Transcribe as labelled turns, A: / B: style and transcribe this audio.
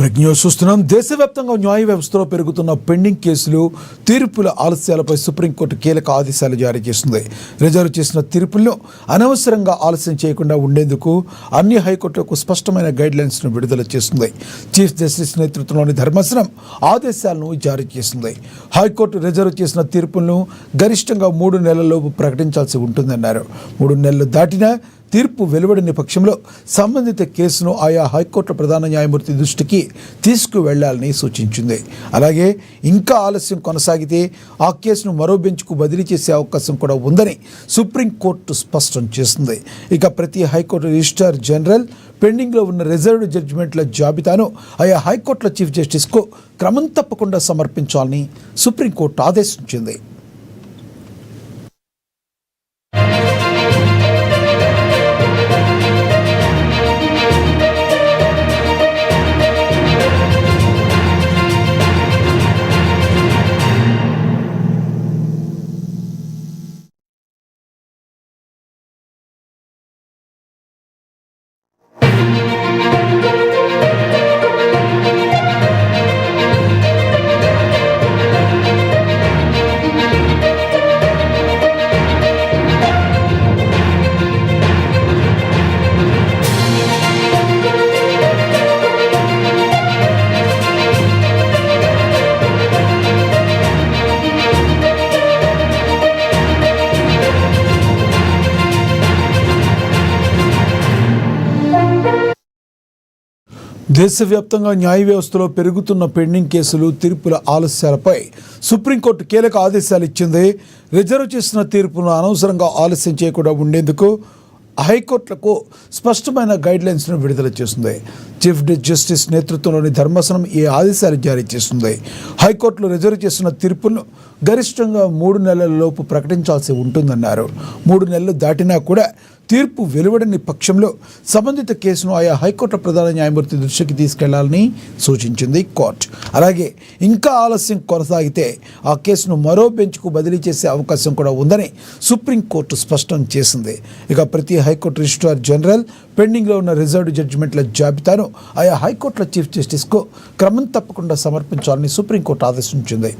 A: Breaking news చూస్తున్నాం. దేశవ్యాప్తంగా న్యాయ వ్యవస్థలో పెరుగుతున్న పెండింగ్ కేసులు, తీర్పుల ఆలస్యాలపై సుప్రీంకోర్టు కీలక ఆదేశాలు జారీ చేసింది. రిజర్వ్ చేసిన తీర్పులను అనవసరంగా ఆలస్యం చేయకుండా ఉండేందుకు అన్ని హైకోర్టులకు స్పష్టమైన గైడ్లైన్స్ను విడుదల చేస్తుంది. చీఫ్ జస్టిస్ నేతృత్వంలోని ధర్మాసనం ఆదేశాలను జారీ చేసింది. హైకోర్టు రిజర్వ్ చేసిన తీర్పులను గరిష్టంగా 3 నెలల్లోపు ప్రకటించాల్సి ఉంటుందన్నారు. 3 నెలలు దాటినా తీర్పు వెలువడిన పక్షంలో సంబంధిత కేసును ఆయా హైకోర్టు ప్రధాన న్యాయమూర్తి దృష్టికి తీసుకువెళ్లాలని సూచించింది. అలాగే ఇంకా ఆలస్యం కొనసాగితే ఆ కేసును మరో బెంచ్కు బదిలీ చేసే అవకాశం కూడా ఉందని సుప్రీంకోర్టు స్పష్టం చేసింది. ఇక ప్రతి హైకోర్టు రిజిస్ట్రార్ జనరల్ పెండింగ్లో ఉన్న రిజర్వ్డ్ జడ్జిమెంట్ల జాబితాను ఆయా హైకోర్టుల చీఫ్ జస్టిస్కు క్రమం తప్పకుండా సమర్పించాలని సుప్రీంకోర్టు ఆదేశించింది. దేశవ్యాప్తంగా న్యాయ వ్యవస్థలో పెరుగుతున్న పెండింగ్ కేసులు, తీర్పుల ఆలస్యాలపై సుప్రీంకోర్టు కీలక ఆదేశాలు ఇచ్చింది. రిజర్వ్ చేసిన తీర్పును అనవసరంగా ఆలస్యం చేయకుండా ఉండేందుకు హైకోర్టులకు స్పష్టమైన గైడ్లైన్స్ను విడుదల చేస్తుంది. చీఫ్ జస్టిస్ నేతృత్వంలోని ధర్మాసనం ఈ ఆదేశాలు జారీ చేస్తుంది. హైకోర్టులో రిజర్వ్ చేసిన తీర్పులను గరిష్టంగా 3 నెలలలోపు ప్రకటించాల్సి ఉంటుందన్నారు. 3 నెలలు దాటినా కూడా తీర్పు వెలువడని పక్షంలో సంబంధిత కేసును ఆయా హైకోర్టు ప్రధాన న్యాయమూర్తి దృష్టికి తీసుకెళ్లాలని సూచించింది కోర్టు. అలాగే ఇంకా ఆలస్యం కొనసాగితే ఆ కేసును మరో బెంచ్కు బదిలీ చేసే అవకాశం కూడా ఉందని సుప్రీంకోర్టు స్పష్టం చేసింది. ఇక ప్రతి హైకోర్టు రిజిస్ట్రార్ జనరల్ పెండింగ్లో ఉన్న రిజర్వ్డ్ జడ్జిమెంట్ల జాబితాను ఆయా హైకోర్టుల చీఫ్ జస్టిస్కు క్రమం తప్పకుండా సమర్పించాలని సుప్రీంకోర్టు ఆదేశించింది.